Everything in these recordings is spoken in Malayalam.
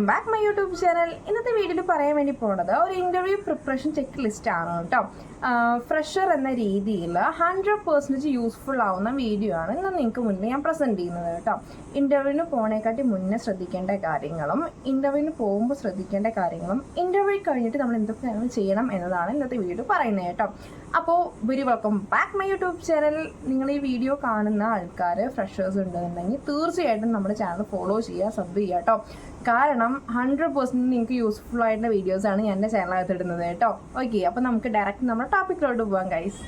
Welcome back my YouTube channel. ഇന്നത്തെ വീഡിയോയിൽ പറയാൻ വേണ്ടി പോകുന്നത് ഒരു ഇൻ്റർവ്യൂ പ്രിപ്പറേഷൻ ചെക്ക് ലിസ്റ്റ് ആണ് കേട്ടോ. ഫ്രഷർ എന്ന രീതിയിൽ 100% യൂസ്ഫുൾ ആവുന്ന വീഡിയോ ആണ് ഇന്ന് നിങ്ങൾക്ക് മുന്നേ ഞാൻ പ്രസൻറ്റ് ചെയ്യുന്നത് കേട്ടോ. ഇൻ്റർവ്യൂവിന് പോണേക്കാട്ടി മുന്നേ ശ്രദ്ധിക്കേണ്ട കാര്യങ്ങളും ഇൻ്റർവ്യൂവിന് പോകുമ്പോൾ ശ്രദ്ധിക്കേണ്ട കാര്യങ്ങളും ഇൻ്റർവ്യൂ കഴിഞ്ഞിട്ട് നമ്മൾ എന്തൊക്കെ കാര്യങ്ങൾ ചെയ്യണം എന്നതാണ് ഇന്നത്തെ വീഡിയോ പറയുന്നത് കേട്ടോ. അപ്പോൾ very welcome back my YouTube channel. നിങ്ങൾ ഈ വീഡിയോ കാണുന്ന ആൾക്കാർ ഫ്രഷേഴ്സ് ഉണ്ടെന്നുണ്ടെങ്കിൽ തീർച്ചയായിട്ടും നമ്മുടെ ചാനൽ ഫോളോ ചെയ്യുക, സബ് ചെയ്യുക കേട്ടോ. കാരണം 100% നിങ്ങൾക്ക് യൂസ്ഫുൾ ആയിട്ടുള്ള വീഡിയോസാണ് ഞാൻ എൻ്റെ ചാനലിനകത്ത് ഇടുന്നത് കേട്ടോ. ഓക്കെ, അപ്പോൾ നമുക്ക് ഡയറക്റ്റ് നമ്മുടെ ടോപ്പിക്കിലോട്ട് പോകാം ഗൈസ്.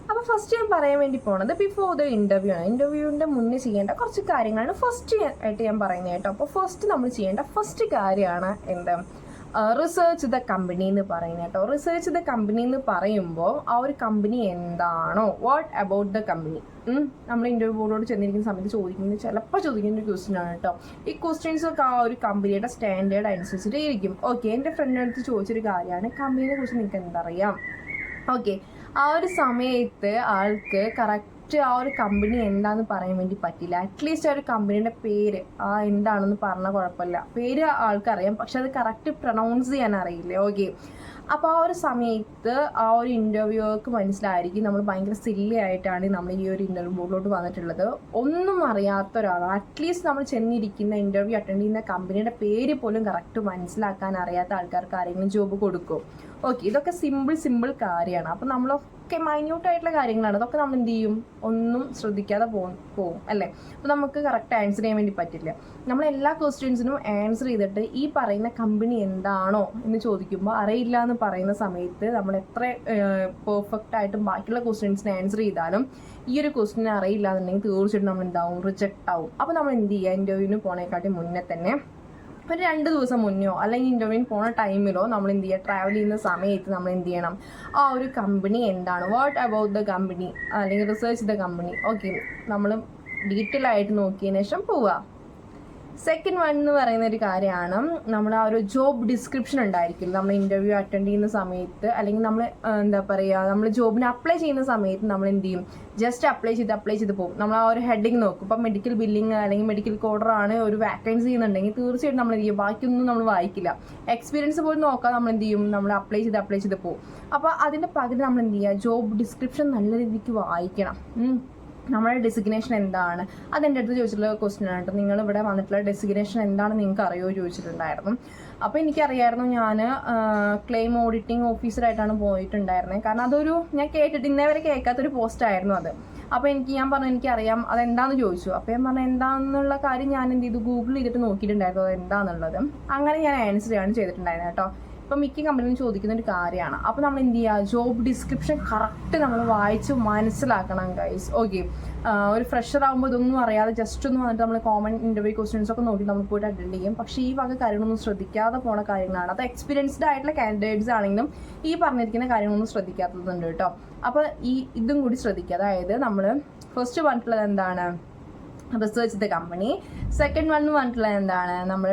അപ്പോൾ ഫസ്റ്റ് ഞാൻ പറയാൻ വേണ്ടി പോണത് ബിഫോർ ദ ഇൻ്റർവ്യൂ ആണ്. ഇൻ്റർവ്യൂവിൻ്റെ മുന്നേ ചെയ്യേണ്ട കുറച്ച് കാര്യങ്ങളാണ് ഫസ്റ്റ് ആയിട്ട് ഞാൻ പറയുന്നത് കേട്ടോ. അപ്പോൾ ഫസ്റ്റ് നമ്മൾ ചെയ്യേണ്ട ഫസ്റ്റ് കാര്യമാണ് എന്താ, റിസർച്ച് ദ കമ്പനി എന്ന് പറയുന്നത് കേട്ടോ. റിസർച്ച് ദ കമ്പനി എന്ന് പറയുമ്പോൾ ആ ഒരു കമ്പനി എന്താണോ, വാട്ട് അബൌട്ട് ദ കമ്പനി. നമ്മൾ ഇൻ്റർവ്യൂ ബോർഡോട് ചെന്നിരിക്കുന്ന സമയത്ത് ചോദിക്കുന്നത് ചിലപ്പോൾ ചോദിക്കുന്ന ഒരു ക്വസ്റ്റ്യൻ ആണ് കേട്ടോ. ഈ ക്വസ്റ്റ്യൻസൊക്കെ ആ ഒരു കമ്പനിയുടെ സ്റ്റാൻഡേർഡ് അനുസരിച്ചിട്ട് ഇരിക്കും. ഓക്കെ, എൻ്റെ ഫ്രണ്ടിൻ്റെ അടുത്ത് ചോദിച്ചൊരു കാര്യമാണ് കമ്പനിയെ കുറിച്ച് നിങ്ങൾക്ക് എന്തറിയാം. ഓക്കെ, ആ ഒരു സമയത്ത് ആൾക്ക് കറക്റ്റ് ആ ഒരു കമ്പനി എന്താണെന്ന് പറയാൻ വേണ്ടി പറ്റില്ല. അറ്റ്ലീസ്റ്റ് ആ ഒരു കമ്പനിയുടെ പേര് എന്താണെന്ന് പറഞ്ഞാൽ കുഴപ്പമില്ല. പേര് ആൾക്കറിയാം, പക്ഷെ അത് കറക്റ്റ് പ്രൊനൗൺസ് ചെയ്യാൻ അറിയില്ല. ഓക്കെ, അപ്പോൾ ആ ഒരു സമയത്ത് ആ ഒരു ഇൻ്റർവ്യൂക്ക് മനസ്സിലായിരിക്കും നമ്മൾ ഭയങ്കര സില്ലി ആയിട്ടാണ് നമ്മൾ ഈ ഒരു ഇൻ്റർവ്യൂ ബോർഡിലോട്ട് വന്നിട്ടുള്ളത്. ഒന്നും അറിയാത്ത ഒരാൾ, അറ്റ്ലീസ്റ്റ് നമ്മൾ ചെന്നിരിക്കുന്ന ഇൻ്റർവ്യൂ അറ്റൻഡ് ചെയ്യുന്ന കമ്പനിയുടെ പേര് പോലും കറക്റ്റ് മനസ്സിലാക്കാൻ അറിയാത്ത ആൾക്കാർക്ക് ആരെങ്കിലും ജോബ് കൊടുക്കും. ഓക്കെ, ഇതൊക്കെ സിമ്പിൾ കാര്യമാണ്. അപ്പോൾ നമ്മളൊക്കെ മൈന്യൂട്ടായിട്ടുള്ള കാര്യങ്ങളാണ്. അതൊക്കെ നമ്മൾ എന്ത് ചെയ്യും, ഒന്നും ശ്രദ്ധിക്കാതെ പോകും അല്ലേ. അപ്പോൾ നമുക്ക് കറക്റ്റ് ആൻസർ ചെയ്യാൻ വേണ്ടി പറ്റില്ല. നമ്മൾ എല്ലാ ക്വസ്റ്റ്യൻസിനും ആൻസർ ചെയ്തിട്ട് ഈ പറയുന്ന കമ്പനി എന്താണോ എന്ന് ചോദിക്കുമ്പോൾ അറിയില്ല എന്ന് പറയുന്ന സമയത്ത് നമ്മൾ എത്ര പെർഫെക്റ്റ് ആയിട്ടും ബാക്കിയുള്ള ക്വസ്റ്റ്യൻസിന് ആൻസർ ചെയ്താലും ഈ ഒരു ക്വസ്റ്റ്യൻ അറിയില്ല എന്നുണ്ടെങ്കിൽ തീർച്ചയായിട്ടും നമ്മൾ എന്താവും, റിജക്റ്റ് ആവും. അപ്പോൾ നമ്മൾ എന്ത് ചെയ്യുക, ഇൻ്റർവ്യൂവിന് പോണേക്കാട്ടി മുന്നേ തന്നെ ഒരു 2 ദിവസം മുന്നോ അല്ലെങ്കിൽ ഇൻ്റർവ്യൂവിന് പോണ ടൈമിലോ നമ്മൾ എന്ത് ചെയ്യുക, ട്രാവൽ ചെയ്യുന്ന സമയത്ത് നമ്മൾ എന്ത് ചെയ്യണം, ആ ഒരു കമ്പനി എന്താണ്, വാട്ട് അബൌട്ട് ദ കമ്പനി അല്ലെങ്കിൽ റിസർച്ച് ദ കമ്പനി. ഓക്കെ, നമ്മൾ ഡീറ്റെയിൽ ആയിട്ട് നോക്കിയതിന് ശേഷം പോവുക. സെക്കൻഡ് വൺ എന്ന് പറയുന്ന ഒരു കാര്യമാണ് നമ്മൾ ആ ഒരു ജോബ് ഡിസ്ക്രിപ്ഷൻ ഉണ്ടായിരിക്കും നമ്മൾ ഇൻ്റർവ്യൂ അറ്റൻഡ് ചെയ്യുന്ന സമയത്ത്, അല്ലെങ്കിൽ നമ്മൾ എന്താ പറയുക, നമ്മൾ ജോബിന് അപ്ലൈ ചെയ്യുന്ന സമയത്ത് നമ്മൾ എന്ത് ചെയ്യും, ജസ്റ്റ് അപ്ലൈ ചെയ്ത് പോകും. നമ്മൾ ആ ഒരു ഹെഡിങ് നോക്കും. ഇപ്പം മെഡിക്കൽ ബില്ലിങ് അല്ലെങ്കിൽ മെഡിക്കൽ കോഡറാണ് ഒരു വാക്കൻസി ചെയ്യുന്നുണ്ടെങ്കിൽ തീർച്ചയായിട്ടും നമ്മൾ എന്ത് ചെയ്യും, ബാക്കിയൊന്നും നമ്മൾ വായിക്കില്ല. എക്സ്പീരിയൻസ് പോലും നോക്കാൻ നമ്മൾ എന്ത് ചെയ്യും, നമ്മൾ അപ്ലൈ ചെയ്ത് പോകും. അപ്പോൾ അതിൻ്റെ പകരം നമ്മൾ എന്ത് ചെയ്യുക, ജോബ് ഡിസ്ക്രിപ്ഷൻ നല്ല രീതിക്ക് വായിക്കണം. നമ്മുടെ ഡെസിഗ്നേഷൻ എന്താണ്, അതെൻ്റെ അടുത്ത് ചോദിച്ചിട്ടുള്ള ക്വസ്റ്റ്യൻ ആണ് കേട്ടോ. നിങ്ങൾ ഇവിടെ വന്നിട്ടുള്ള ഡെസിഗ്നേഷൻ എന്താണെന്ന് നിങ്ങൾക്ക് അറിയുമോ ചോദിച്ചിട്ടുണ്ടായിരുന്നു. അപ്പോൾ എനിക്കറിയായിരുന്നു, ഞാൻ ക്ലെയിം ഓഡിറ്റിംഗ് ഓഫീസറായിട്ടാണ് പോയിട്ടുണ്ടായിരുന്നത്. കാരണം അതൊരു ഞാൻ ഇന്നേ വരെ കേൾക്കാത്തൊരു പോസ്റ്റായിരുന്നു അത്. അപ്പോൾ ഞാൻ പറഞ്ഞു എനിക്കറിയാം അതെന്താണെന്ന് ചോദിച്ചു. അപ്പോൾ ഞാൻ പറഞ്ഞു എന്താണെന്നുള്ള കാര്യം ഞാൻ എന്ത് ചെയ്തു, ഗൂഗിൾ ചെയ്തിട്ട് നോക്കിയിട്ടുണ്ടായിരുന്നു അതെന്താണെന്നുള്ളത്. അങ്ങനെ ഞാൻ ആൻസർ ചെയ്തിട്ടുണ്ടായിരുന്നു കേട്ടോ. ഇപ്പം മിക്ക കമ്പനിയും ചോദിക്കുന്ന ഒരു കാര്യമാണ്. അപ്പോൾ നമ്മൾ എന്ത് ചെയ്യുക, ജോബ് ഡിസ്ക്രിപ്ഷൻ കറക്റ്റ് നമ്മൾ വായിച്ച് മനസ്സിലാക്കണം ഗൈസ്. ഓക്കെ, ഒരു ഫ്രഷർ ആകുമ്പോൾ ഇതൊന്നും അറിയാതെ ജസ്റ്റ് ഒന്ന് വന്നിട്ട് നമ്മൾ കോമൺ ഇൻ്റർവ്യൂ ക്വസ്റ്റ്യൻസ് ഒക്കെ നോക്കി നമ്മൾ പോയിട്ട് അറ്റൻഡ് ചെയ്യും. പക്ഷേ ഈ വക കാര്യങ്ങളൊന്നും ശ്രദ്ധിക്കാതെ പോണ കാര്യങ്ങളാണ്. അത് എക്സ്പീരിയൻസ്ഡ് ആയിട്ടുള്ള കാൻഡിഡേറ്റ്സ് ആണെങ്കിലും ഈ പറഞ്ഞിരിക്കുന്ന കാര്യങ്ങളൊന്നും ശ്രദ്ധിക്കാത്തതുണ്ട് കേട്ടോ. അപ്പോൾ ഇതും കൂടി ശ്രദ്ധിക്കുക. അതായത് നമ്മൾ ഫസ്റ്റ് പറഞ്ഞിട്ടുള്ളത് എന്താണ്, research the company. Second one പറഞ്ഞിട്ടുള്ളത് എന്താണ്, നമ്മൾ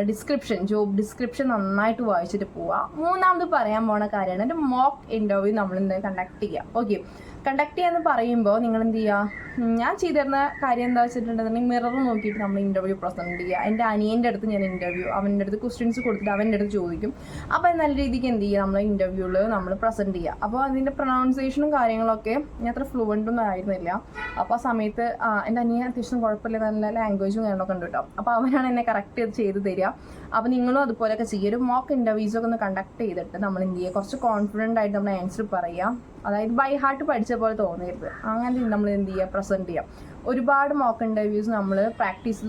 ജോബ് ഡിസ്ക്രിപ്ഷൻ നന്നായിട്ട് വായിച്ചിട്ട് പോവുക. മൂന്നാമത് പറയാൻ പോണ കാര്യമാണ് ഒരു മോക്ക് ഇൻ്റർവ്യൂ നമ്മൾ എന്താ കണ്ടക്ട് ചെയ്യുക. ഓക്കെ, കണ്ടക്ട് ചെയ്യാന്ന് പറയുമ്പോൾ നിങ്ങൾ എന്ത് ചെയ്യുക, ഞാൻ ചെയ്തിരുന്ന കാര്യം എന്താ വെച്ചിട്ടുണ്ടെന്നുണ്ടെങ്കിൽ മിറർ നോക്കിയിട്ട് നമ്മൾ ഇൻ്റർവ്യൂ പ്രസൻറ്റ് ചെയ്യുക. എൻ്റെ അനിയൻ്റെ അടുത്ത് ഞാൻ അവൻ്റെ അടുത്ത് ക്വസ്റ്റ്യൻസ് കൊടുത്തിട്ട് അവൻ്റെ അടുത്ത് ചോദിക്കും. അപ്പോൾ നല്ല രീതിക്ക് എന്ത് ചെയ്യുക, നമ്മൾ ഇൻ്റർവ്യൂവിൽ നമ്മൾ പ്രസൻറ്റ് ചെയ്യുക. അപ്പോൾ അതിൻ്റെ പ്രൊനൗൺസിയേഷനും കാര്യങ്ങളൊക്കെ ഞാൻ അത്ര ഫ്ലുവൻ്റ് ഒന്നും ആയിരുന്നില്ല. അപ്പോൾ ആ സമയത്ത് എൻ്റെ അനിയൻ അത്യാവശ്യം കുഴപ്പമില്ല, നല്ല ലാംഗ്വേജും കാര്യങ്ങളൊക്കെ ഉണ്ട് കേട്ടോ. അപ്പോൾ അവനാണ് എന്നെ കറക്റ്റ് ചെയ്ത് തരിക. അപ്പോൾ നിങ്ങളും അതുപോലെയൊക്കെ ചെയ്യുക. ഒരു മോക്ക് ഇൻ്റർവ്യൂസൊക്കെ ഒന്ന് കണ്ടക്ട് ചെയ്തിട്ട് നമ്മൾ എന്ത് ചെയ്യുക, കുറച്ച് കോൺഫിഡൻ്റ് ആയിട്ട് നമ്മൾ ആൻസർ പറയുക. അതായത് ബൈ ഹാർട്ട് പഠിച്ച പോലെ തോന്നരുത്. അങ്ങനെ നമ്മൾ എന്ത് ചെയ്യുക, പ്രസൻറ്റ് ചെയ്യാം. ഒരുപാട് മോക്ക് ഇൻ്റർവ്യൂസ് നമ്മൾ പ്രാക്ടീസ്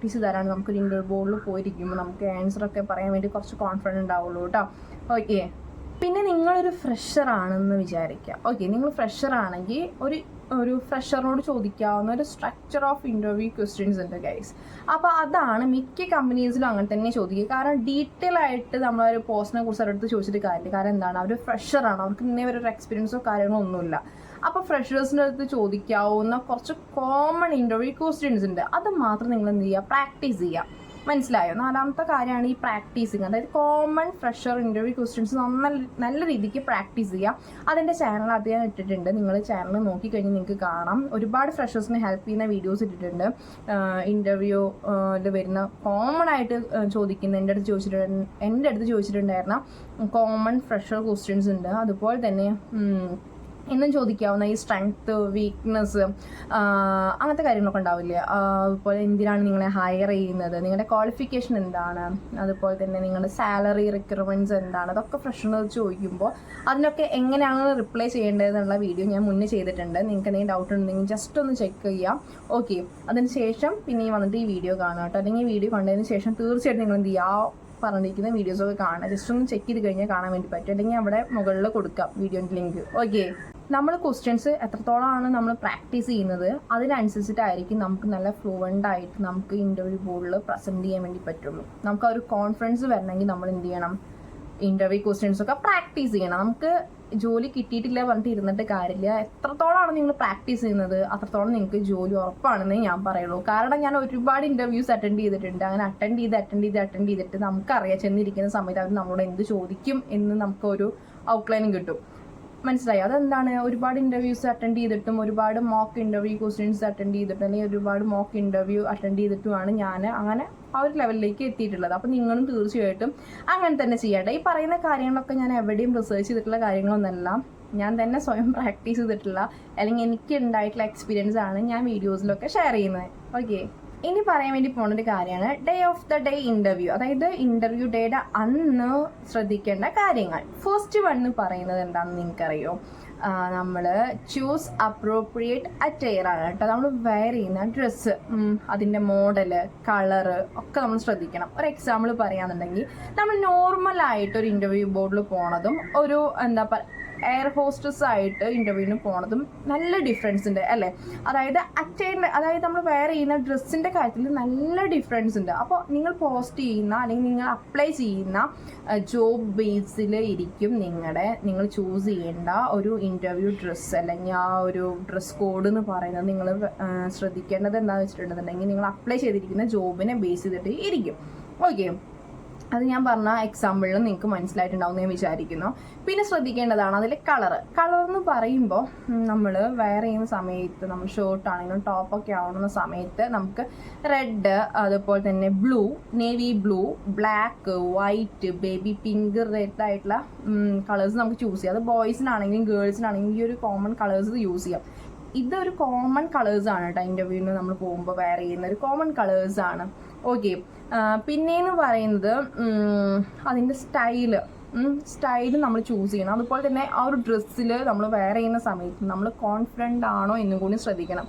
ചെയ്ത് തരാണ് നമുക്കൊരു ഇൻ്റർവ്യൂ ബോർഡിൽ പോയിരിക്കുമ്പോൾ നമുക്ക് ആൻസറൊക്കെ പറയാൻ വേണ്ടി കുറച്ച് കോൺഫിഡൻ്റ് ഉണ്ടാവുള്ളൂ കേട്ടോ. ഓക്കെ, പിന്നെ നിങ്ങളൊരു ഫ്രഷർ ആണെന്ന് വിചാരിക്കുക. ഓക്കെ, നിങ്ങൾ ഫ്രഷർ ആണെങ്കിൽ ഒരു ഫ്രഷറിനോട് ചോദിക്കാവുന്ന ഒരു സ്ട്രക്ചർ ഓഫ് ഇൻ്റർവ്യൂ ക്വസ്റ്റ്യൻസ് ഉണ്ട് ഗൈസ്. അപ്പോൾ അതാണ് മിക്ക കമ്പനീസിലും അങ്ങനെ തന്നെ ചോദിക്കുക. കാരണം ഡീറ്റെയിൽ ആയിട്ട് നമ്മളൊരു പോസ്റ്റിനെ കുറിച്ച് അവരുടെ ചോദിച്ചിട്ട് കാര്യമില്ല. കാരണം എന്താണ്, അവർ ഫ്രഷറാണ്, അവർക്ക് ഇന്നേ വരെ ഒരു എക്സ്പീരിയൻസോ കാര്യങ്ങളോ ഒന്നുമില്ല. അപ്പോൾ ഫ്രഷേഴ്സിൻ്റെ അടുത്ത് ചോദിക്കാവുന്ന കുറച്ച് കോമൺ ഇൻ്റർവ്യൂ ക്വസ്റ്റ്യൻസ് ഉണ്ട്. അത് മാത്രം നിങ്ങൾ എന്ത് ചെയ്യുക, പ്രാക്ടീസ് ചെയ്യുക. മനസ്സിലായോ? നാലാമത്തെ കാര്യമാണ് ഈ പ്രാക്ടീസിങ്. അതായത് കോമൺ ഫ്രഷർ ഇൻ്റർവ്യൂ ക്വസ്റ്റ്യൻസ് നല്ല രീതിക്ക് പ്രാക്ടീസ് ചെയ്യുക. അതിൻ്റെ ചാനൽ അദ്ദേഹം ഇട്ടിട്ടുണ്ട്. നിങ്ങൾ ചാനൽ നോക്കിക്കഴിഞ്ഞാൽ നിങ്ങൾക്ക് കാണാം. ഒരുപാട് ഫ്രഷേഴ്സിനെ ഹെൽപ്പ് ചെയ്യുന്ന വീഡിയോസ് ഇട്ടിട്ടുണ്ട്. ഇൻ്റർവ്യൂവിൽ വരുന്ന കോമൺ ആയിട്ട് ചോദിക്കുന്ന എൻ്റെ അടുത്ത് ചോദിച്ചിട്ടുണ്ടായിരുന്ന കോമൺ ഫ്രഷർ ക്വസ്റ്റ്യൻസ് ഉണ്ട്. അതുപോലെ തന്നെ എന്നും ചോദിക്കാവുന്ന ഈ സ്ട്രെങ്ത്ത്, വീക്ക്നെസ്, അങ്ങനത്തെ കാര്യങ്ങളൊക്കെ ഉണ്ടാവില്ലേ. അതുപോലെ എന്തിനാണ് നിങ്ങളെ ഹയർ ചെയ്യുന്നത്, നിങ്ങളുടെ ക്വാളിഫിക്കേഷൻ എന്താണ്, അതുപോലെ തന്നെ നിങ്ങളുടെ സാലറി റിക്വയർമെൻറ്റ്സ് എന്താണ്, അതൊക്കെ ഫ്രഷറിനോട് ചോദിക്കുമ്പോൾ അതിനൊക്കെ എങ്ങനെയാണ് റിപ്ലൈ ചെയ്യേണ്ടതെന്നുള്ള വീഡിയോ ഞാൻ മുന്നേ ചെയ്തിട്ടുണ്ട്. നിങ്ങൾക്ക് എന്തെങ്കിലും ഡൗട്ട് ഉണ്ടെങ്കിൽ ജസ്റ്റ് ഒന്ന് ചെക്ക് ചെയ്യാം. ഓക്കെ, അതിന് ശേഷം പിന്നെ വന്നിട്ട് ഈ വീഡിയോ കാണുക കേട്ടോ. അല്ലെങ്കിൽ ഈ വീഡിയോ കണ്ടതിന് ശേഷം തീർച്ചയായിട്ടും നിങ്ങൾ എന്ത് ചെയ്യുക, പറഞ്ഞിരിക്കുന്ന വീഡിയോസൊക്കെ കാണാം. ജസ്റ്റ് ഒന്ന് ചെക്ക് ചെയ്ത് കഴിഞ്ഞാൽ കാണാൻ വേണ്ടി പറ്റും. അല്ലെങ്കിൽ അവിടെ മുകളിൽ കൊടുക്കാം വീഡിയോൻ്റെ ലിങ്ക്. ഓക്കെ, നമ്മൾ ക്വസ്റ്റ്യൻസ് എത്രത്തോളമാണ് നമ്മൾ പ്രാക്ടീസ് ചെയ്യുന്നത് അതിനനുസരിച്ചിട്ടായിരിക്കും നമുക്ക് നല്ല ഫ്ലുവൻ്റ് ആയിട്ട് നമുക്ക് ഇൻ്റർവ്യൂ ബോർഡിൽ പ്രസൻറ്റ് ചെയ്യാൻ വേണ്ടി പറ്റുള്ളൂ. നമുക്ക് ആ ഒരു കോൺഫിഡൻസ് വരണമെങ്കിൽ നമ്മൾ എന്ത് ചെയ്യണം, ഇൻ്റർവ്യൂ ക്വസ്റ്റ്യൻസ് ഒക്കെ പ്രാക്ടീസ് ചെയ്യണം. നമുക്ക് ജോലി കിട്ടിയിട്ടില്ല പറഞ്ഞിട്ട് ഇരുന്നിട്ട് കാര്യമില്ല. എത്രത്തോളമാണ് നിങ്ങൾ പ്രാക്ടീസ് ചെയ്യുന്നത് അത്രത്തോളം നിങ്ങൾക്ക് ജോലി ഉറപ്പാണെന്നേ ഞാൻ പറയുള്ളൂ. കാരണം ഞാൻ ഒരുപാട് ഇൻ്റർവ്യൂസ് അറ്റൻഡ് ചെയ്തിട്ടുണ്ട്. അങ്ങനെ അറ്റൻഡ് ചെയ്തിട്ട് നമുക്കറിയാം ചെന്നിരിക്കുന്ന സമയത്ത് അവർ നമ്മളോട് എന്ത് ചോദിക്കും എന്ന് നമുക്കൊരു ഔട്ട്ലൈനും കിട്ടും. മനസ്സിലായി? അതെന്താണ്, ഒരുപാട് ഇൻ്റർവ്യൂസ് അറ്റൻഡ് ചെയ്തിട്ടും ഒരുപാട് മോക്ക് ഇൻ്റർവ്യൂ ക്വസ്റ്റ്യൻസ് അറ്റൻഡ് ചെയ്തിട്ടും അല്ലെങ്കിൽ ഒരുപാട് മോക്ക് ഇൻ്റർവ്യൂ അറ്റൻഡ് ചെയ്തിട്ടുമാണ് ഞാൻ അങ്ങനെ ആ ഒരു ലെവലിലേക്ക് എത്തിയിട്ടുള്ളത്. അപ്പോൾ നിങ്ങളും തീർച്ചയായിട്ടും അങ്ങനെ തന്നെ ചെയ്യട്ടെ. ഈ പറയുന്ന കാര്യങ്ങളൊക്കെ ഞാൻ എവിടെയും റിസർച്ച് ചെയ്തിട്ടുള്ള കാര്യങ്ങളൊന്നുമല്ല, ഞാൻ തന്നെ സ്വയം പ്രാക്ടീസ് ചെയ്തിട്ടുള്ള അല്ലെങ്കിൽ എനിക്ക് ഉണ്ടായിട്ടുള്ള എക്സ്പീരിയൻസ് ആണ് ഞാൻ വീഡിയോസിലൊക്കെ ഷെയർ ചെയ്യുന്നത്. ഓക്കെ, ഇനി പറയാൻ വേണ്ടി പോകുന്നൊരു കാര്യമാണ് day of the day interview. അതായത് ഇൻ്റർവ്യൂ ഡേയുടെ അന്ന് ശ്രദ്ധിക്കേണ്ട കാര്യങ്ങൾ. ഫസ്റ്റ് വണ്ണ് പറയുന്നത് എന്താണെന്ന് നിങ്ങൾക്കറിയോ? നമ്മൾ ചൂസ് അപ്രോപ്രിയേറ്റ് അറ്റയർ ആണ് കേട്ടോ. നമ്മൾ വെയർ ചെയ്യുന്ന ഡ്രസ്സ്, അതിൻ്റെ മോഡല്, കളറ് ഒക്കെ നമ്മൾ ശ്രദ്ധിക്കണം. ഒരു എക്സാമ്പിൾ പറയുകയാണെന്നുണ്ടെങ്കിൽ നമ്മൾ നോർമലായിട്ട് ഒരു ഇൻ്റർവ്യൂ ബോർഡിൽ പോണതും ഒരു എയർ ഹോസ്റ്റസ് ആയിട്ട് ഇൻ്റർവ്യൂവിന് പോണതും നല്ല ഡിഫറൻസ് ഉണ്ട് അല്ലേ? അതായത് നമ്മൾ വെയർ ചെയ്യുന്ന ഡ്രസ്സിൻ്റെ കാര്യത്തിൽ നല്ല ഡിഫറൻസ് ഉണ്ട്. അപ്പോൾ നിങ്ങൾ പോസ്റ്റ് ചെയ്യുന്ന അല്ലെങ്കിൽ നിങ്ങൾ അപ്ലൈ ചെയ്യുന്ന ജോബ് ബേസിൽ ഇരിക്കും നിങ്ങൾ ചൂസ് ചെയ്യേണ്ട ഒരു ഇൻ്റർവ്യൂ ഡ്രസ്സ് അല്ലെങ്കിൽ ആ ഒരു ഡ്രസ് കോഡ് എന്ന് പറയുന്നത്. നിങ്ങൾ ശ്രദ്ധിക്കേണ്ടത് എന്താണെന്ന് വെച്ചിട്ടുണ്ടെന്നുണ്ടെങ്കിൽ നിങ്ങൾ അപ്ലൈ ചെയ്തിരിക്കുന്ന ജോബിനെ ബേസ് ചെയ്തിട്ട് ഇരിക്കും. ഓക്കെ, അത് ഞാൻ പറഞ്ഞ എക്സാമ്പിളിൽ നിങ്ങൾക്ക് മനസ്സിലായിട്ടുണ്ടാവും ഞാൻ വിചാരിക്കുന്നു. പിന്നെ ശ്രദ്ധിക്കേണ്ടതാണ് അതിൽ കളർ എന്ന് പറയുമ്പോൾ നമ്മൾ വെയർ ചെയ്യുന്ന സമയത്ത് നമ്മൾ ഷർട്ട് ആണെങ്കിലും ടോപ്പൊക്കെ ആവുന്ന സമയത്ത് നമുക്ക് റെഡ്, അതുപോലെ തന്നെ blue, navy blue, black, white, baby pink, red ആയിട്ടുള്ള കളേഴ്സ് നമുക്ക് ചൂസ് ചെയ്യാം. അത് ബോയ്സിനാണെങ്കിലും ഗേൾസിനാണെങ്കിലും ഈ ഒരു കോമൺ കളേഴ്സ് യൂസ് ചെയ്യാം. ഇതൊരു കോമൺ കളേഴ്സാണ് കേട്ടോ. ഇൻ്റർവ്യൂവിന് നമ്മൾ പോകുമ്പോൾ വെയർ ചെയ്യുന്ന ഒരു കോമൺ കളേഴ്സാണ്. ഓക്കെ, പിന്നെയെന്ന് പറയുന്നത് അതിൻ്റെ സ്റ്റൈല് നമ്മൾ ചൂസ് ചെയ്യണം. അതുപോലെ തന്നെ ആ ഒരു ഡ്രസ്സിൽ നമ്മൾ വെയർ ചെയ്യുന്ന സമയത്ത് നമ്മൾ കോൺഫിഡൻ്റ് ആണോ എന്നും കൂടി ശ്രദ്ധിക്കണം.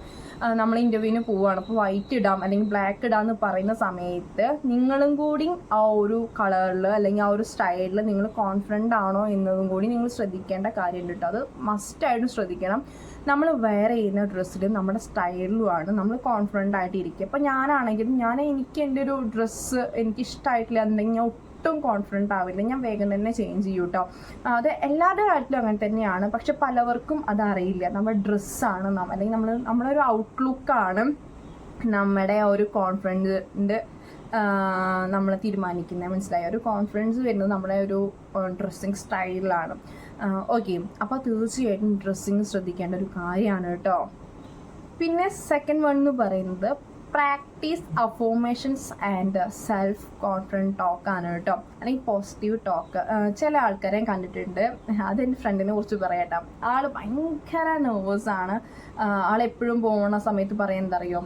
നമ്മൾ ഇൻ്റർവ്യൂവിന് പോവുകയാണ്, അപ്പോൾ വൈറ്റ് ഇടാം അല്ലെങ്കിൽ ബ്ലാക്ക് ഇടാമെന്ന് പറയുന്ന സമയത്ത് നിങ്ങളും കൂടി ആ ഒരു കളറിൽ അല്ലെങ്കിൽ ആ ഒരു സ്റ്റൈലിൽ നിങ്ങൾ കോൺഫിഡൻ്റ് ആണോ എന്നതും കൂടി നിങ്ങൾ ശ്രദ്ധിക്കേണ്ട കാര്യമുണ്ട് കേട്ടോ. അത് മസ്റ്റായിട്ടും ശ്രദ്ധിക്കണം. നമ്മൾ വെയർ ചെയ്യുന്ന ഡ്രസ്സിൽ നമ്മുടെ സ്റ്റൈലുമാണ് നമ്മൾ കോൺഫിഡൻ്റ് ആയിട്ട് ഇരിക്കുക. അപ്പോൾ ഞാനാണെങ്കിലും എനിക്ക് എൻ്റെ ഒരു ഡ്രസ്സ് എനിക്ക് ഇഷ്ടമായിട്ടില്ല എന്നുണ്ടെങ്കിൽ ഞാൻ ഒട്ടും കോൺഫിഡൻ്റ് ആവില്ല, ഞാൻ വേഗം തന്നെ ചേഞ്ച് ചെയ്യും കേട്ടോ. അത് എല്ലാവരുടെ കാര്യത്തിലും അങ്ങനെ തന്നെയാണ്. പക്ഷെ പലവർക്കും അതറിയില്ല. നമ്മുടെ ഡ്രസ്സാണ് അല്ലെങ്കിൽ നമ്മളൊരു ഔട്ട്ലുക്കാണ് നമ്മുടെ ഒരു കോൺഫിഡൻസിൻ്റെ നമ്മൾ തീരുമാനിക്കുന്നത്. മനസ്സിലായി? ഒരു കോൺഫിഡൻസ് വരുന്നത് നമ്മുടെ ഒരു ഡ്രസ്സിങ് സ്റ്റൈലിലാണ്. ഓക്കെ, അപ്പോൾ തീർച്ചയായിട്ടും ഡ്രസ്സിങ് ശ്രദ്ധിക്കേണ്ട ഒരു കാര്യമാണ് കേട്ടോ. പിന്നെ സെക്കൻഡ് വൺ എന്ന് പറയുന്നത് practice affirmations and self confident ടോക്കാണ് കേട്ടോ, അല്ലെങ്കിൽ പോസിറ്റീവ് ടോക്ക്. ചില ആൾക്കാരെ കണ്ടിട്ടുണ്ട്. അതെൻ്റെ ഫ്രണ്ടിനെ കുറിച്ച് പറയട്ടോ. ആൾ ഭയങ്കര നെർവസാണ്. ആളെപ്പോഴും പോകുന്ന സമയത്ത് പറയാൻ എന്തറിയോ,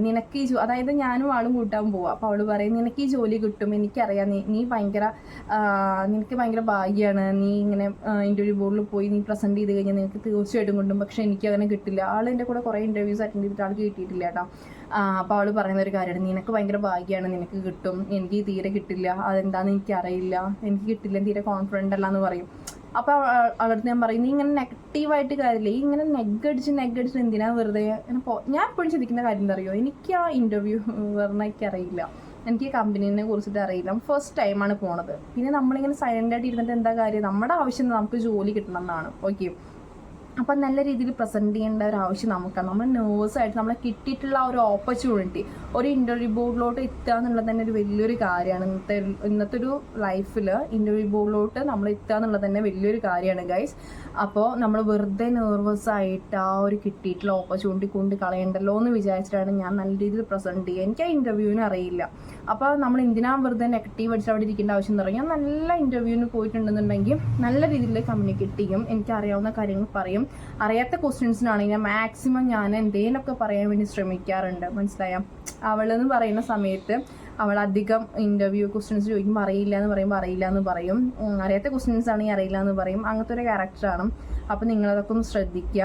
നിനക്ക് അതായത് ഞാനും ആളും കൂട്ടാൻ പോവാം. അപ്പോൾ അവൾ പറയും, നിനക്ക് ഈ ജോലി കിട്ടും, എനിക്കറിയാം, നിനക്ക് ഭയങ്കര ഭാഗ്യമാണ്, നീ ഇങ്ങനെ ഇൻ്റർവ്യൂ ബോർഡിൽ പോയി നീ പ്രസൻറ്റ് ചെയ്ത് കഴിഞ്ഞാൽ നിനക്ക് തീർച്ചയായിട്ടും കിട്ടും. പക്ഷേ എനിക്ക് അങ്ങനെ കിട്ടില്ല. ആളെൻ്റെ കൂടെ കുറേ ഇൻ്റർവ്യൂസ് അറ്റൻഡ് ചെയ്തിട്ട് ആൾക്ക് കിട്ടിയിട്ടില്ല കേട്ടോ. അപ്പോൾ അവൾ പറയുന്ന ഒരു കാര്യമാണ്, നിനക്ക് ഭയങ്കര ഭാഗ്യമാണ്, നിനക്ക് കിട്ടും, എനിക്ക് തീരെ കിട്ടില്ല, അതെന്താണെന്ന് എനിക്കറിയില്ല, എനിക്ക് കിട്ടില്ല, തീരെ കോൺഫിഡൻ്റ് അല്ല എന്ന് പറയും. അപ്പോൾ അവരുടെ ഞാൻ പറയും, നീ ഇങ്ങനെ നെഗറ്റീവായിട്ട് കാര്യമില്ല, ഈ ഇങ്ങനെ നെഗടിച്ച് എന്തിനാ വെറുതെ. ഞാൻ എപ്പോഴും ചിന്തിക്കുന്ന കാര്യം എന്താ അറിയോ, എനിക്ക് ആ ഇൻ്റർവ്യൂ പറഞ്ഞാൽ എനിക്കറിയില്ല, എനിക്ക് കമ്പനീനെ കുറിച്ചിട്ട് അറിയില്ല, ഫസ്റ്റ് ടൈമാണ് പോണത്. പിന്നെ നമ്മളിങ്ങനെ സൈലൻ്റായിട്ട് ഇരുന്നിട്ട് എന്താ കാര്യം, നമ്മുടെ ആവശ്യം നമുക്ക് ജോലി കിട്ടണം എന്നാണ്. ഓക്കെ, അപ്പം നല്ല രീതിയിൽ പ്രസൻറ്റ് ചെയ്യേണ്ട ഒരു ആവശ്യം നമുക്കാണ്. നമ്മൾ നേഴ്സായിട്ട് നമ്മളെ കിട്ടിയിട്ടുള്ള ആ ഒരു ഓപ്പർച്യൂണിറ്റി ഒരു ഇൻ്റർവ്യൂ ബോർഡിലോട്ട് എത്തുക എന്നുള്ളത് തന്നെ ഒരു വലിയൊരു കാര്യമാണ്. ഇന്നത്തെ ഒരു ലൈഫിൽ ഇൻ്റർവ്യൂ ബോർഡിലോട്ട് നമ്മൾ എത്തുക എന്നുള്ളത് തന്നെ വലിയൊരു കാര്യമാണ് ഗൈസ്. അപ്പോൾ നമ്മൾ വെറുതെ നെർവസ് ആയിട്ട് ആ ഒരു കിട്ടിയിട്ടുള്ള ഓപ്പർച്യൂണിറ്റി കൊണ്ട് കളയണ്ടല്ലോ എന്ന് വിചാരിച്ചിട്ടാണ് ഞാൻ നല്ല രീതിയിൽ പ്രസൻറ്റ് ചെയ്യുക. എനിക്ക് ആ ഇൻ്റർവ്യൂവിന് അറിയില്ല. അപ്പോൾ നമ്മൾ എന്തിനാ വെറുതെ നെഗറ്റീവ് അടിച്ച് അവിടെ ഇരിക്കേണ്ട ആവശ്യം എന്ന് പറഞ്ഞാൽ, ഞാൻ നല്ല ഇൻ്റർവ്യൂവിന് പോയിട്ടുണ്ടെന്നുണ്ടെങ്കിൽ നല്ല രീതിയിൽ കമ്മ്യൂണിക്കേറ്റ് ചെയ്യും, എനിക്ക് അറിയാവുന്ന കാര്യങ്ങൾ പറയും. അറിയാത്ത ക്വസ്റ്റ്യൻസിനാണെങ്കിൽ ഞാൻ മാക്സിമം ഞാൻ എന്തെങ്കിലുമൊക്കെ പറയാൻ വേണ്ടി ശ്രമിക്കാറുണ്ട്. മനസ്സിലായോ? അവളെന്ന് പറയുന്ന സമയത്ത് അവൾ അധികം ഇൻ്റർവ്യൂ ക്വസ്റ്റ്യൻസ് ചോദിക്കുമ്പോൾ അറിയില്ല എന്ന് പറയുമ്പോൾ അറിയില്ല എന്ന് പറയും, അറിയാത്ത ക്വസ്റ്റ്യൻസ് ആണെങ്കിൽ അറിയില്ല എന്ന് പറയും. അങ്ങനത്തെ ഒരു ക്യാരക്ടറാണ്. അപ്പോൾ നിങ്ങളതൊക്കെ ഒന്ന് ശ്രദ്ധിക്കുക.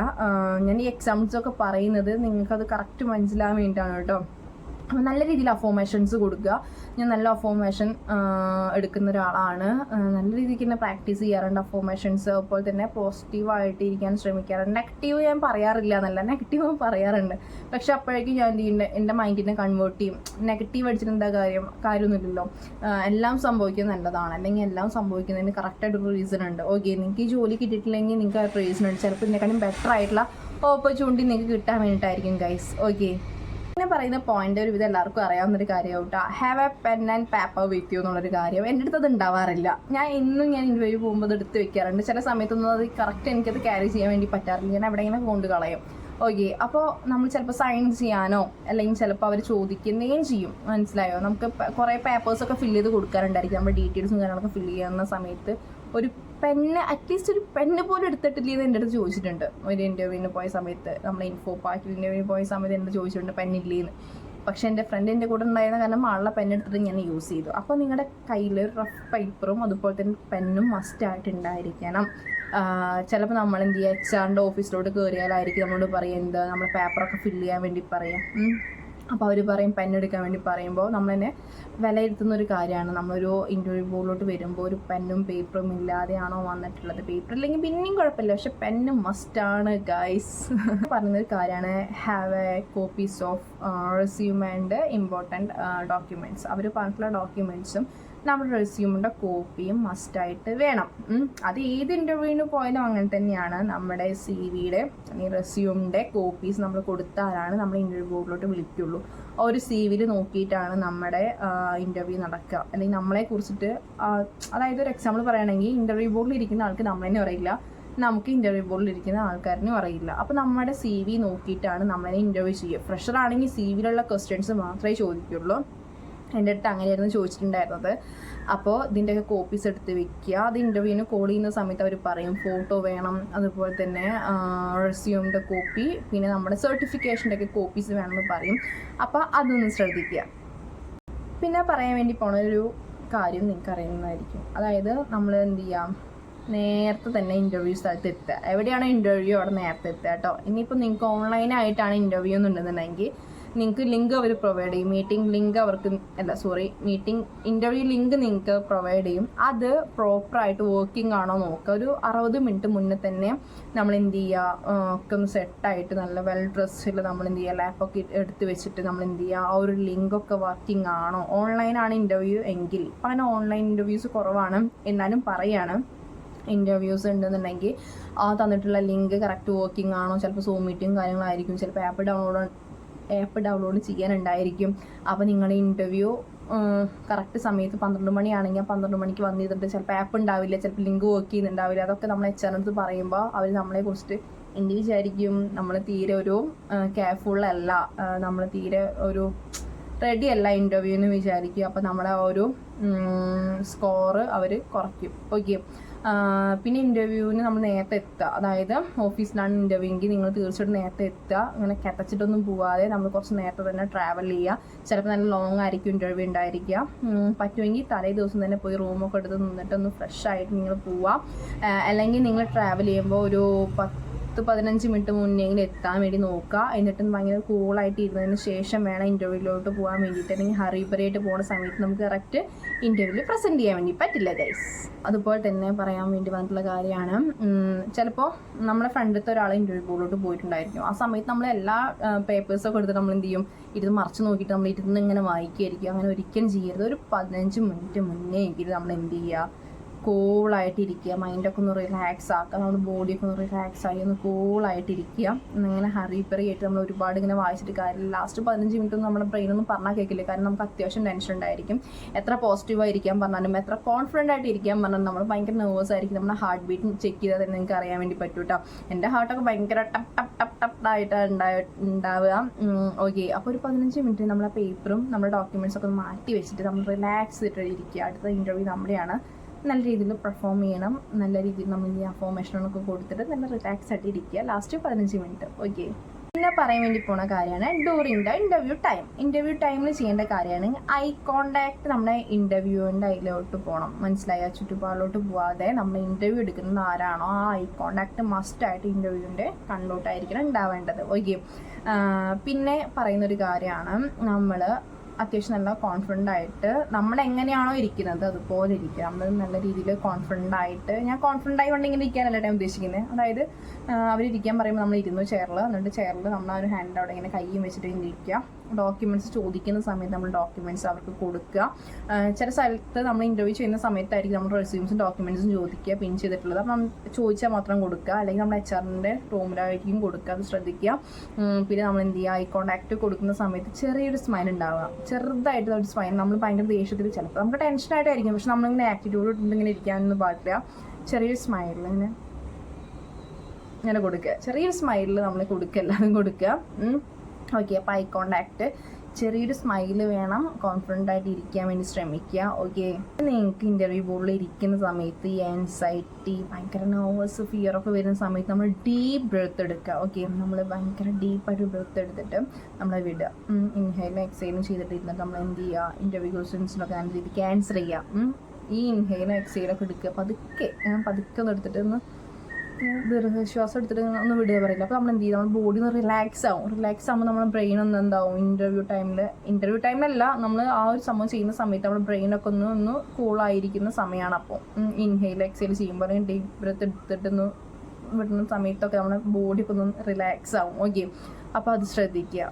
ഞാൻ ഈ എക്സാമ്പിൾസൊക്കെ പറയുന്നത് നിങ്ങൾക്കത് കറക്റ്റ് മനസ്സിലാകാൻ വേണ്ടിയിട്ടാണ് കേട്ടോ. അപ്പോൾ നല്ല രീതിയിൽ അഫോർമേഷൻസ് കൊടുക്കുക. ഞാൻ നല്ല അഫോർമേഷൻ എടുക്കുന്ന ഒരാളാണ്. നല്ല രീതിക്ക് തന്നെ പ്രാക്ടീസ് ചെയ്യാറുണ്ട് അഫോർമേഷൻസ്. അതുപോലെ തന്നെ പോസിറ്റീവായിട്ട് ഇരിക്കാൻ ശ്രമിക്കാറുണ്ട്. നെഗറ്റീവ് ഞാൻ പറയാറില്ല എന്നല്ല, നെഗറ്റീവ് പറയാറുണ്ട്. പക്ഷെ അപ്പോഴേക്കും ഞാൻ എൻ്റെ മൈൻഡിനെ കൺവേർട്ട് ചെയ്യും. നെഗറ്റീവ് അടിച്ചിട്ട് എന്താ കാര്യമൊന്നുമില്ലല്ലോ. എല്ലാം സംഭവിക്കുന്നത് നല്ലതാണ്, അല്ലെങ്കിൽ എല്ലാം സംഭവിക്കുന്നതിന് കറക്റ്റായിട്ടൊരു റീസൺ ഉണ്ട്. ഓക്കെ, നിങ്ങൾക്ക് ഈ ജോലി കിട്ടിയിട്ടില്ലെങ്കിൽ നിങ്ങൾക്ക് ആ റീസൺ ഉണ്ട്. ചിലപ്പോൾ ഇതിനെക്കാളും ബെറ്റർ ആയിട്ടുള്ള ഓപ്പർച്യൂണിറ്റി നിങ്ങൾക്ക് കിട്ടാൻ വേണ്ടിയിട്ടായിരിക്കും ഗൈസ്. ഓക്കെ, പിന്നെ പറയുന്ന പോയിന്റ് ഒരുവിധം എല്ലാവർക്കും അറിയാവുന്നൊരു കാര്യമാവും കേട്ടോ. Have A pen and paper with you എന്നുള്ളൊരു കാര്യം. എൻ്റെ അടുത്ത് അത് ഉണ്ടാവാറില്ല. ഞാൻ ഇൻ്റർവ്യൂ പോകുമ്പോൾ അത് എടുത്ത് വെക്കാറുണ്ട്. ചില സമയത്തൊന്നും അത് കറക്റ്റ് എനിക്കത് ക്യാരി ചെയ്യാൻ വേണ്ടി പറ്റാറില്ല. ഞാൻ എവിടെയെങ്കിലും കൊണ്ട് കളയും. ഓക്കെ, അപ്പോൾ നമ്മൾ ചിലപ്പോൾ സൈൻ ചെയ്യാനോ അല്ലെങ്കിൽ ചിലപ്പോൾ അവർ ചോദിക്കുന്നതും ചെയ്യും. മനസ്സിലായോ? നമുക്ക് കുറേ പേപ്പേഴ്സൊക്കെ ഫില്ല് ചെയ്ത് കൊടുക്കാറുണ്ടായിരിക്കും. നമ്മുടെ ഡീറ്റെയിൽസും കാര്യങ്ങളൊക്കെ ഫില്ല് ചെയ്യുന്ന സമയത്ത് ഒരു പെന്ന്, അറ്റ്ലീസ്റ്റ് ഒരു പെണ്ണ് പോലും എടുത്തിട്ടില്ലെന്ന് എൻ്റെ അടുത്ത് ചോദിച്ചിട്ടുണ്ട്. ഒരു ഇൻ്റർവ്യൂവിന് പോയ സമയത്ത്, നമ്മൾ ഇൻഫോ പാർക്കിൽ ഇൻ്റർവ്യൂവിന് പോയ സമയത്ത് എൻ്റെ ചോദിച്ചിട്ടുണ്ട് പെന്നില്ലേന്ന്. പക്ഷേ എൻ്റെ ഫ്രണ്ട് എൻ്റെ കൂടെ ഉണ്ടായിരുന്ന കാരണം ആളുടെ പെണ്ണെടുത്തിട്ട് ഞാൻ യൂസ് ചെയ്തു. അപ്പോൾ നിങ്ങളുടെ കയ്യിൽ റഫ് പേപ്പറും അതുപോലെ തന്നെ പെന്നും മസ്റ്റായിട്ട് ഉണ്ടായിരിക്കണം. ചിലപ്പോൾ നമ്മൾ എന്ത് ചെയ്യുക, HR ഓഫീസിലോട്ട് കയറിയാലായിരിക്കും നമ്മളോട് പറയുക എന്താ, നമ്മൾ പേപ്പറൊക്കെ ഫില്ല് ചെയ്യാൻ വേണ്ടി പറയാം. അപ്പോൾ അവർ പറയും പെണ്ണെടുക്കാൻ വേണ്ടി പറയുമ്പോൾ നമ്മൾ തന്നെ വിലയിരുത്തുന്ന ഒരു കാര്യമാണ്. നമ്മളൊരു ഇൻ്റർവ്യൂ ബോർഡിലോട്ട് വരുമ്പോൾ ഒരു പെന്നും പേപ്പറും ഇല്ലാതെയാണോ വന്നിട്ടുള്ളത്. പേപ്പർ ഇല്ലെങ്കിൽ പിന്നെയും കുഴപ്പമില്ല, പക്ഷെ പെന്ന് മസ്റ്റാണ് ഗൈസ്. പറയുന്നൊരു കാര്യമാണ് have a copies of resume and important documents. അവർ പറഞ്ഞിട്ടുള്ള ഡോക്യുമെൻറ്റ്സും നമ്മുടെ റെസ്യൂമിൻ്റെ കോപ്പിയും മസ്റ്റായിട്ട് വേണം. അത് ഏത് ഇൻ്റർവ്യൂവിന് പോയാലും അങ്ങനെ തന്നെയാണ്. നമ്മുടെ CV-യുടെ അല്ലെങ്കിൽ റെസ്യൂമിൻ്റെ കോപ്പീസ് നമ്മൾ കൊടുത്താലാണ് നമ്മൾ ഇൻ്റർവ്യൂ ബോർഡിലോട്ട് വിളിക്കുള്ളൂ. ഒരു CV-യിൽ നോക്കിയിട്ടാണ് നമ്മുടെ ഇൻ്റർവ്യൂ നടക്കുക. അല്ലെങ്കിൽ നമ്മളെ കുറിച്ചിട്ട്, അതായത് ഒരു എക്സാമ്പിൾ പറയുകയാണെങ്കിൽ ഇൻ്റർവ്യൂ ബോർഡിൽ ഇരിക്കുന്ന ആൾക്ക് നമ്മളെന്നെ അറിയില്ല, നമുക്ക് ഇൻ്റർവ്യൂ ബോർഡിൽ ഇരിക്കുന്ന ആൾക്കാരനും അറിയില്ല. അപ്പോൾ നമ്മുടെ CV നോക്കിയിട്ടാണ് നമ്മളെ ഇൻ്റർവ്യൂ ചെയ്യുക. ഫ്രഷർ ആണെങ്കിൽ CV-യിലുള്ള ക്വസ്റ്റ്യൻസ് മാത്രമേ ചോദിക്കുള്ളൂ. എൻ്റെ അടുത്ത് അങ്ങനെയായിരുന്നു ചോദിച്ചിട്ടുണ്ടായിരുന്നത്. അപ്പോൾ ഇതിൻ്റെയൊക്കെ കോപ്പീസ് എടുത്ത് വെക്കുക. അത് ഇൻ്റർവ്യൂവിന് കോൾ ചെയ്യുന്ന സമയത്ത് അവർ പറയും ഫോട്ടോ വേണം, അതുപോലെ തന്നെ റെസ്യൂമിൻ്റെ കോപ്പി, പിന്നെ നമ്മുടെ സർട്ടിഫിക്കേഷൻ്റെ ഒക്കെ കോപ്പീസ് വേണമെന്ന് പറയും. അപ്പോൾ അതൊന്ന് ശ്രദ്ധിക്കുക. പിന്നെ പറയാൻ വേണ്ടി പോണ ഒരു കാര്യം നിങ്ങൾക്ക് അറിയുന്നതായിരിക്കും. അതായത് നമ്മൾ എന്ത് ചെയ്യാം, നേരത്തെ തന്നെ ഇൻ്റർവ്യൂ സ്ഥലത്ത് എത്തുക. എവിടെയാണോ ഇൻ്റർവ്യൂ അവിടെ നേരത്തെ എത്തുക കേട്ടോ. ഇനിയിപ്പോൾ നിങ്ങൾക്ക് ഓൺലൈനായിട്ടാണ് ഇൻ്റർവ്യൂ എന്നുണ്ടെന്നുണ്ടെങ്കിൽ നിങ്ങൾക്ക് ലിങ്ക് അവർ പ്രൊവൈഡ് ചെയ്യും. ഇൻ്റർവ്യൂ ലിങ്ക് നിങ്ങൾക്ക് പ്രൊവൈഡ് ചെയ്യും. അത് പ്രോപ്പറായിട്ട് വർക്കിംഗ് ആണോ നോക്കുക. ഒരു 60 മിനിറ്റ് മുന്നേ തന്നെ നമ്മൾ എന്ത് ചെയ്യുക, ഒക്കെ ഒന്ന് സെറ്റായിട്ട് നല്ല വെൽ ഡ്രസ്സിൽ നമ്മൾ എന്ത് ചെയ്യുക, ലാപ്പൊക്കെ എടുത്ത് വെച്ചിട്ട് നമ്മൾ എന്ത് ചെയ്യുക, ആ ഒരു ലിങ്കൊക്കെ വർക്കിംഗ് ആണോ. ഓൺലൈനാണ് ഇൻ്റർവ്യൂ എങ്കിൽ, ഇപ്പം അങ്ങനെ ഓൺലൈൻ ഇൻ്റർവ്യൂസ് കുറവാണ്, എന്നാലും പറയുകയാണ് ഇൻ്റർവ്യൂസ് ഉണ്ടെന്നുണ്ടെങ്കിൽ ആ തന്നിട്ടുള്ള ലിങ്ക് കറക്റ്റ് വർക്കിംഗ് ആണോ. ചിലപ്പോൾ സൂം മീറ്റിംഗ് കാര്യങ്ങളായിരിക്കും, ചിലപ്പോൾ ആപ്പ് ഡൗൺലോഡ് ചെയ്യാനുണ്ടായിരിക്കും. അപ്പോൾ നിങ്ങളുടെ ഇൻ്റർവ്യൂ കറക്റ്റ് സമയത്ത് 12 മണിയാണെങ്കിൽ 12 മണിക്ക് വന്നിരുന്നിട്ട് ചിലപ്പോൾ ആപ്പ് ഉണ്ടാവില്ല, ചിലപ്പോൾ ലിങ്ക് വർക്ക് ചെയ്യുന്നുണ്ടാവില്ല. അതൊക്കെ നമ്മൾ HR അടുത്ത് പറയുമ്പോൾ അവർ നമ്മളെ കുറിച്ചിട്ട് എന്ത് വിചാരിക്കും, നമ്മൾ തീരെ ഒരു കെയർഫുള്ളല്ല, നമ്മൾ തീരെ ഒരു റെഡി അല്ല ഇൻ്റർവ്യൂവിന് വിചാരിക്കും. അപ്പോൾ നമ്മളെ ഒരു സ്കോറ് അവർ കുറയ്ക്കും. ഓക്കെ, പിന്നെ ഇൻ്റർവ്യൂവിന് നമ്മൾ നേരത്തെ എത്തുക. അതായത് ഓഫീസിലാണ് ഇൻ്റർവ്യൂ എങ്കിൽ നിങ്ങൾ തീർച്ചയായിട്ടും നേരത്തെ എത്തുക. അങ്ങനെ കിതച്ചിട്ടൊന്നും പോവാതെ നമ്മൾ കുറച്ച് നേരത്തെ തന്നെ ട്രാവൽ ചെയ്യുക. ചിലപ്പോൾ നല്ല ലോങ് ആയിരിക്കും ഇൻ്റർവ്യൂ ഉണ്ടായിരിക്കുക. പറ്റുമെങ്കിൽ തലേ ദിവസം തന്നെ പോയി റൂമൊക്കെ എടുത്ത് നിന്നിട്ടൊന്ന് ഫ്രഷ് ആയിട്ട് നിങ്ങൾ പോവുക. അല്ലെങ്കിൽ നിങ്ങൾ ട്രാവൽ ചെയ്യുമ്പോൾ ഒരു 10-15 മിനിറ്റ് മുന്നെങ്കിലും എത്താൻ വേണ്ടി നോക്കുക. എന്നിട്ട് ഭയങ്കര കൂളായിട്ട് ഇരുന്നതിന് ശേഷം വേണം ഇൻ്റർവ്യൂവിലോട്ട് പോകാൻ വേണ്ടിയിട്ട്. അല്ലെങ്കിൽ ഹറിബറിയായിട്ട് പോകുന്ന സമയത്ത് നമുക്ക് കറക്റ്റ് ഇൻ്റർവ്യൂവിൽ പ്രസൻറ്റ് ചെയ്യാൻ വേണ്ടി പറ്റില്ല ഗൈസ്. അതുപോലെ തന്നെ പറയാൻ വേണ്ടി വന്നിട്ടുള്ള കാര്യമാണ്, ചിലപ്പോൾ നമ്മുടെ ഫ്രണ്ടിലത്തെ ഒരാൾ ഇൻ്റർവ്യൂ ബോർഡിലോട്ട് പോയിട്ടുണ്ടായിരിക്കും. ആ സമയത്ത് നമ്മൾ എല്ലാ പേപ്പേഴ്സൊക്കെ എടുത്തിട്ട് നമ്മൾ എന്ത് ചെയ്യും, ഇരുന്ന് മറിച്ച് നോക്കിയിട്ട് നമ്മൾ ഇരുന്ന് ഇങ്ങനെ വായിക്കുമായിരിക്കും. അങ്ങനെ ഒരിക്കലും ചെയ്യരുത്. ഒരു 15 മിനിറ്റ് മുന്നേ എങ്കിലും നമ്മൾ എന്ത് ചെയ്യുക, കൂളായിട്ടിരിക്കുക, മൈൻഡൊക്കെ ഒന്ന് റിലാക്സ് ആക്കുക, നമ്മുടെ ബോഡിയൊക്കെ ഒന്ന് റിലാക്സ് ആയി ഒന്ന് കൂളായിട്ടിരിക്കുക. ഇങ്ങനെ ഹറിപ്പറി ആയിട്ട് നമ്മൾ ഒരുപാട് ഇങ്ങനെ വായിച്ചിട്ട് കാര്യമില്ല. ലാസ്റ്റ് 15 മിനിറ്റ് ഒന്നും നമ്മുടെ ബ്രെയിനൊന്നും പറഞ്ഞാൽ കേൾക്കില്ല. കാരണം നമുക്ക് അത്യാവശ്യം ടെൻഷൻ ഉണ്ടായിരിക്കും. എത്ര പോസിറ്റീവായിരിക്കാൻ പറഞ്ഞാലും എത്ര കോൺഫിഡൻ്റ് ആയിട്ട് ഇരിക്കാൻ പറഞ്ഞാലും നമ്മൾ ഭയങ്കര നെർവസ് ആയിരിക്കും. നമ്മുടെ ഹാർട്ട് ബീറ്റ് ചെക്ക് ചെയ്താൽ തന്നെ നിങ്ങൾക്ക് അറിയാൻ വേണ്ടി പറ്റും കേട്ടോ. എൻ്റെ ഹാർട്ടൊക്കെ ഭയങ്കര ടപ്പ് ടപ്പ് ടപ്പ് ടപ്പായിട്ടാണ് ഉണ്ടാവുക. ഓക്കെ, അപ്പോൾ ഒരു 15 മിനിറ്റ് നമ്മൾ ആ പേപ്പറും നമ്മുടെ ഡോക്യുമെൻറ്റ്സ് ഒക്കെ മാറ്റി വെച്ചിട്ട് നമ്മൾ റിലാക്സ് ചെയ്തിട്ട് ഇരിക്കുക. അടുത്ത ഇൻ്റർവ്യൂ നമ്മുടെയാണ്. നല്ല രീതിയിൽ പെർഫോം ചെയ്യണം. നല്ല രീതിയിൽ നമ്മൾ ഈ അഫോർമേഷനൊക്കെ കൊടുത്തിട്ട് നല്ല റിലാക്സ് ആയിട്ട് ഇരിക്കുക. Last 15 minute. ഓക്കെ, പിന്നെ പറയാൻ വേണ്ടി പോണ കാര്യമാണ് during the interview time. Interview ടൈമിൽ ചെയ്യേണ്ട കാര്യമാണ് ഐ കോണ്ടാക്ട്. നമ്മുടെ ഇൻ്റർവ്യൂവിൻ്റെ അതിലോട്ട് പോകണം. മനസ്സിലായ? ചുറ്റുപാടിലോട്ട് പോവാതെ നമ്മൾ ഇൻ്റർവ്യൂ എടുക്കുന്നത് ആരാണോ ആ ഐ കോണ്ടാക്ട് മസ്റ്റായിട്ട് ഇൻ്റർവ്യൂവിൻ്റെ കണ്ടോട്ടായിരിക്കണം ഉണ്ടാവേണ്ടത്. ഓക്കെ, പിന്നെ പറയുന്നൊരു കാര്യമാണ് നമ്മൾ അത്യാവശ്യം നല്ല കോൺഫിഡൻ്റ് ആയിട്ട് നമ്മൾ എങ്ങനെയാണോ ഇരിക്കുന്നത് അതുപോലെ ഇരിക്കുക. നമ്മൾ നല്ല രീതിയിൽ കോൺഫിഡൻ്റ് ആയിട്ട്, ഞാൻ കോൺഫിഡൻ്റ് ആയി കൊണ്ട് ഇങ്ങനെ ഇരിക്കാനല്ല ഞാൻ ഉദ്ദേശിക്കുന്നത്. അതായത് അവരിരിക്കാൻ പറയുമ്പോൾ നമ്മൾ ഇരുന്നു ചെയറിൽ, എന്നിട്ട് ചെയറിൽ നമ്മൾ ആ ഒരു ഹാൻഡ് അവിടെ ഇങ്ങനെ കയ്യും വെച്ചിട്ട് ഇങ്ങനെ ഇരിക്കുക. ഡോക്യുമെൻറ്റ്സ് ചോദിക്കുന്ന സമയത്ത് നമ്മൾ ഡോക്യുമെൻറ്റ്സ് അവർക്ക് കൊടുക്കുക. ചില സ്ഥലത്ത് നമ്മൾ ഇൻ്റർവ്യൂ ചെയ്യുന്ന സമയത്തായിരിക്കും നമ്മൾ റെസ്യൂംസും ഡോക്യുമെൻറ്റ്സും ചോദിക്കുക, പിൻ ചെയ്തിട്ടുള്ളത്. അപ്പം ചോദിച്ചാൽ മാത്രം കൊടുക്കുക, അല്ലെങ്കിൽ നമ്മൾ HR-ൻ്റെ റൂമിലായിരിക്കും കൊടുക്കുക. അത് ശ്രദ്ധിക്കുക. പിന്നെ നമ്മൾ എന്ത് ചെയ്യുക, ഐ കോണ്ടാക്ട് കൊടുക്കുന്ന സമയത്ത് ചെറിയൊരു സ്മൈൽ ഉണ്ടാവുക. ചെറുതായിട്ട് ഒരു സ്മൈൽ. നമ്മൾ ഭയങ്കര ദേഷ്യത്തിൽ ചിലപ്പോൾ നമുക്ക് ടെൻഷനായിട്ടായിരിക്കും, പക്ഷെ നമ്മളിങ്ങനെ ആറ്റിറ്റ്യൂഡ് ഇട്ടിങ്ങനെ ഇരിക്കാനൊന്നും പാടില്ല. ചെറിയൊരു സ്മൈലിൽ ഇങ്ങനെ കൊടുക്കുക. ചെറിയൊരു സ്മൈലിൽ നമ്മൾ കൊടുക്കുക, എല്ലാവരും കൊടുക്കുക. ഓക്കെ, അപ്പോൾ ഐ കോണ്ടാക്ട്, ചെറിയൊരു സ്മൈല് വേണം. കോൺഫിഡൻ്റ് ആയിട്ട് ഇരിക്കാൻ വേണ്ടി ശ്രമിക്കുക. ഓക്കെ, നിങ്ങൾക്ക് ഇൻ്റർവ്യൂ ബോർഡിൽ ഇരിക്കുന്ന സമയത്ത് ഈ ആൻസൈറ്റി, ഭയങ്കര നെർവസ്, ഫിയറൊക്കെ വരുന്ന സമയത്ത് നമ്മൾ ഡീപ്പ് ബ്രെത്ത് എടുക്കുക. ഓക്കെ, നമ്മൾ ഭയങ്കര ഡീപ്പായിട്ട് ബ്രെത്ത് എടുത്തിട്ട് നമ്മൾ വിടുക. ഇൻഹെയിലും എക്സെയിലും ചെയ്തിട്ട് ഇരുന്നിട്ട് നമ്മൾ എന്ത് ചെയ്യുക, ഇൻ്റർവ്യൂ ക്വസ്റ്റ്യൻസിനൊക്കെ നല്ല രീതിക്ക് ആൻസർ ചെയ്യുക. ഈ ഇൻഹെയിലും എക്സെയിലൊക്കെ എടുക്കുക. പതുക്കെ ഒന്ന് എടുത്തിട്ട് ഒന്ന് ദീർഘശ്വാസം എടുത്തിട്ട് ഒന്ന് വിടുക പറയില്ല. അപ്പോൾ നമ്മൾ എന്ത് ചെയ്യും, നമ്മുടെ ബോഡി ഒന്ന് റിലാക്സ് ആവും. റിലാക്സ് ആകുമ്പോൾ നമ്മുടെ ബ്രെയിൻ ഒന്ന് എന്താവും, ഇൻ്റർവ്യൂ ടൈമിലല്ല, നമ്മൾ ആ ഒരു സംഭവം ചെയ്യുന്ന സമയത്ത് നമ്മുടെ ബ്രെയിനൊക്കെ ഒന്ന് കൂളായിരിക്കുന്ന സമയമാണ്. അപ്പോൾ ഇൻഹെയിൽ എക്സെയിൽ ചെയ്യുമ്പോൾ ഡീപ് ബ്രെത്ത് എടുത്തിട്ടൊന്ന് വിടുന്ന സമയത്തൊക്കെ നമ്മുടെ ബോഡിയൊക്കെ ഒന്ന് റിലാക്സ് ആവും. ഓക്കെ, അപ്പോൾ അത് ശ്രദ്ധിക്കുക.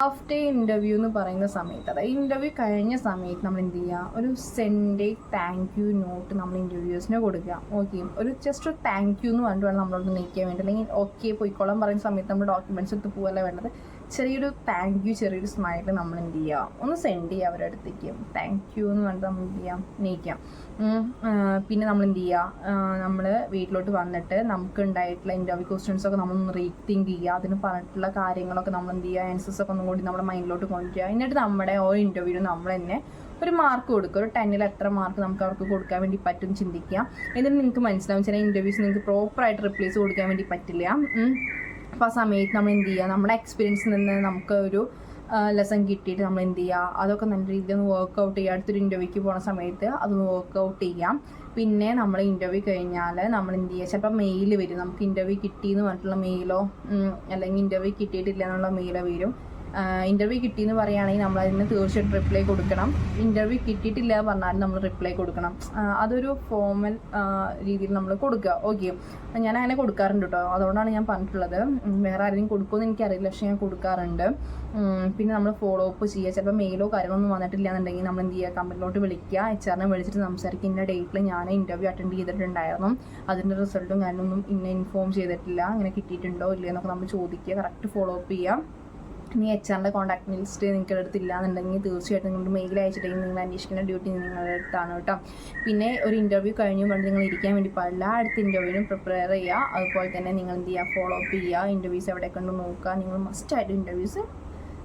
ആഫ്റ്റർ ഇൻ്റർവ്യൂ എന്ന് പറയുന്ന സമയത്ത്, അതായത് ഇൻ്റർവ്യൂ കഴിഞ്ഞ സമയത്ത് നമ്മൾ എന്ത് ചെയ്യുക, ഒരു സെൻഡ് താങ്ക് യു നോട്ട് നമ്മൾ ഇൻ്റർവ്യൂസിന് കൊടുക്കുക. ഓക്കെ, ഒരു ജസ്റ്റ് ഒരു താങ്ക് യു എന്ന് പറഞ്ഞിട്ട് വേണം നമ്മളോട് നിൽക്കാൻ വേണ്ടി. അല്ലെങ്കിൽ ഓക്കെ പോയിക്കോളാൻ പറയുന്ന സമയത്ത് നമ്മൾ ഡോക്യുമെൻറ്റ്സ് എടുത്ത് പോകല്ല വേണ്ടത്. ചെറിയൊരു താങ്ക് യു, ചെറിയൊരു സ്മൈൽ നമ്മൾ എന്ത് ചെയ്യുക, ഒന്ന് സെൻഡ് ചെയ്യുക അവരുടെ അടുത്തേക്ക്. താങ്ക് യു എന്ന് പറഞ്ഞിട്ട് നമ്മൾ എന്ത് ചെയ്യാം, നീക്കാം. പിന്നെ നമ്മൾ എന്ത് ചെയ്യുക, നമ്മൾ വീട്ടിലോട്ട് വന്നിട്ട് നമുക്ക് ഉണ്ടായിട്ടുള്ള ഇൻ്റർവ്യൂ ക്വസ്റ്റ്യൻസൊക്കെ നമ്മളൊന്ന് റീതിങ്ക് ചെയ്യുക. അതിന് പറഞ്ഞിട്ടുള്ള കാര്യങ്ങളൊക്കെ നമ്മൾ എന്ത് ചെയ്യുക, ആൻസേഴ്സൊക്കെ ഒന്നും കൂടി നമ്മുടെ മൈൻഡിലോട്ട് കൊണ്ടുവരിക. എന്നിട്ട് നമ്മുടെ ഓരോ ഇൻ്റർവ്യൂവിനും നമ്മൾ തന്നെ ഒരു മാർക്ക് കൊടുക്കുക. ഒരു 10ൽ എത്ര മാർക്ക് നമുക്ക് അവർക്ക് കൊടുക്കാൻ വേണ്ടി പറ്റും ചിന്തിക്കുക. എന്നിട്ട് നിങ്ങൾക്ക് മനസ്സിലാവും ചില ഇൻ്റർവ്യൂസ് നിങ്ങൾക്ക് പ്രോപ്പറായിട്ട് റിപ്ലൈസ് കൊടുക്കാൻ വേണ്ടി പറ്റില്ല. അപ്പോൾ ആ സമയത്ത് നമ്മൾ എന്ത് ചെയ്യുക, നമ്മുടെ എക്സ്പീരിയൻസിൽ നിന്ന് നമുക്ക് ഒരു ലെസൺ കിട്ടിയിട്ട് നമ്മൾ എന്ത് ചെയ്യുക, അതൊക്കെ നല്ല രീതിയിൽ ഒന്ന് വർക്കൗട്ട് ചെയ്യുക. അടുത്തൊരു ഇൻ്റർവ്യൂക്ക് പോകുന്ന സമയത്ത് അതൊന്ന് വർക്കൗട്ട് ചെയ്യാം. പിന്നെ നമ്മൾ ഇൻ്റർവ്യൂ കഴിഞ്ഞാൽ നമ്മൾ എന്ത് ചെയ്യുക, ചിലപ്പോൾ മെയിൽ വരും, നമുക്ക് ഇൻ്റർവ്യൂ കിട്ടിയെന്ന് പറഞ്ഞിട്ടുള്ള മെയിലോ അല്ലെങ്കിൽ ഇൻ്റർവ്യൂ കിട്ടിയിട്ടില്ല എന്നുള്ള മെയിലോ വരും. ഇൻ്റർവ്യൂ കിട്ടിയെന്ന് പറയുകയാണെങ്കിൽ നമ്മൾ അതിന് തീർച്ചയായിട്ടും റിപ്ലൈ കൊടുക്കണം. ഇൻ്റർവ്യൂ കിട്ടിയിട്ടില്ല പറഞ്ഞാലും നമ്മൾ റിപ്ലൈ കൊടുക്കണം. അതൊരു ഫോർമൽ രീതിയിൽ നമ്മൾ കൊടുക്കുക. ഓക്കെ, ഞാൻ അങ്ങനെ കൊടുക്കാറുണ്ട് കേട്ടോ. അതുകൊണ്ടാണ് ഞാൻ പറഞ്ഞിട്ടുള്ളത്. വേറെ ആരെങ്കിലും കൊടുക്കുമെന്ന് എനിക്കറിയില്ല, പക്ഷേ ഞാൻ കൊടുക്കാറുണ്ട്. പിന്നെ നമ്മൾ ഫോളോ അപ്പ് ചെയ്യുക. ചിലപ്പോൾ മെയിലോ കാര്യങ്ങളൊന്നും വന്നിട്ടില്ല എന്നുണ്ടെങ്കിൽ നമ്മൾ എന്ത് ചെയ്യുക, കമ്പനിയിലോട്ട് വിളിക്കുക, HR-നെ വിളിച്ചിട്ട് സംസാരിക്കുക. ഇന്ന ഡേറ്റിൽ ഞാൻ ഇൻ്റർവ്യൂ അറ്റൻഡ് ചെയ്തിട്ടുണ്ടായിരുന്നു, അതിൻ്റെ റിസൾട്ടും കാര്യമൊന്നും ഇൻഫോം ചെയ്തിട്ടില്ല, അങ്ങനെ കിട്ടിയിട്ടുണ്ടോ ഇല്ലയോ എന്നൊക്കെ നമ്മൾ ചോദിക്കുക. കറക്റ്റ് ഫോളോ അപ്പ് ചെയ്യുക. ഇനി HR-ൻ്റെ കോൺടാക്ട് ലിസ്റ്റ് നിങ്ങളുടെ അടുത്തില്ല എന്നുണ്ടെങ്കിൽ തീർച്ചയായിട്ടും നിങ്ങളുടെ മെയിൽ അയച്ചിട്ടുണ്ടെങ്കിൽ നിങ്ങൾ അന്വേഷിക്കുന്ന ഡ്യൂട്ടി നിങ്ങളുടെ അടുത്താണ് കേട്ടോ. പിന്നെ ഒരു ഇൻ്റർവ്യൂ കഴിഞ്ഞു കൊണ്ട് നിങ്ങൾ ഇരിക്കാൻ വേണ്ടി പാടില്ല. അടുത്ത ഇൻ്റർവ്യൂവിനും പ്രിപ്പയർ ചെയ്യുക. അതുപോലെ തന്നെ നിങ്ങൾ എന്ത് ചെയ്യുക, ഫോളോ അപ്പ് ചെയ്യുക. ഇൻ്റർവ്യൂസ് എവിടെയൊക്കെ ഉണ്ട് നോക്കുക. നിങ്ങൾ മസ്റ്റായിട്ട് ഇൻ്റർവ്യൂസ്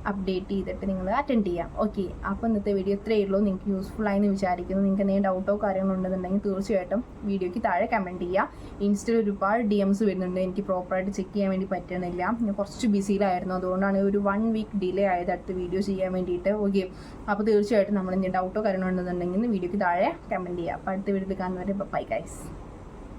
അപ്ഡേറ്റ് ചെയ്തിട്ട് നിങ്ങൾ അറ്റൻഡ് ചെയ്യാം. ഓക്കെ, അപ്പോൾ ഇന്നത്തെ വീഡിയോ ഇത്രയേ ഉള്ളൂ. നിങ്ങൾക്ക് യൂസ്ഫുൾ ആയെന്ന് വിചാരിക്കുന്നു. നിങ്ങൾക്ക് എന്തെങ്കിലും ഡൗട്ടോ കാര്യങ്ങളോ ഉണ്ടെന്നുണ്ടെങ്കിൽ തീർച്ചയായിട്ടും വീഡിയോയ്ക്ക് താഴെ കമൻറ്റ് ചെയ്യുക. ഇൻസ്റ്റയിൽ ഒരുപാട് DMs വരുന്നുണ്ട്, എനിക്ക് പ്രോപ്പറായിട്ട് ചെക്ക് ചെയ്യാൻ വേണ്ടി പറ്റുന്നില്ല. ഞാൻ കുറച്ച് ബിസിയിലായിരുന്നു, അതുകൊണ്ടാണ് ഒരു 1 വീക്ക് ഡിലേ ആയത് അടുത്ത വീഡിയോ ചെയ്യാൻ വേണ്ടിയിട്ട്. ഓക്കെ, അപ്പോൾ തീർച്ചയായിട്ടും നമ്മൾ എന്തെങ്കിലും ഡൗട്ടോ കാര്യങ്ങളോ ഉണ്ടെന്നുണ്ടെങ്കിൽ വീഡിയോയ്ക്ക് താഴെ കമൻറ്റ് ചെയ്യുക. അപ്പോൾ അടുത്ത വീഡിയോയിൽ കാണുന്നവരെ ബൈ ഗൈസ്.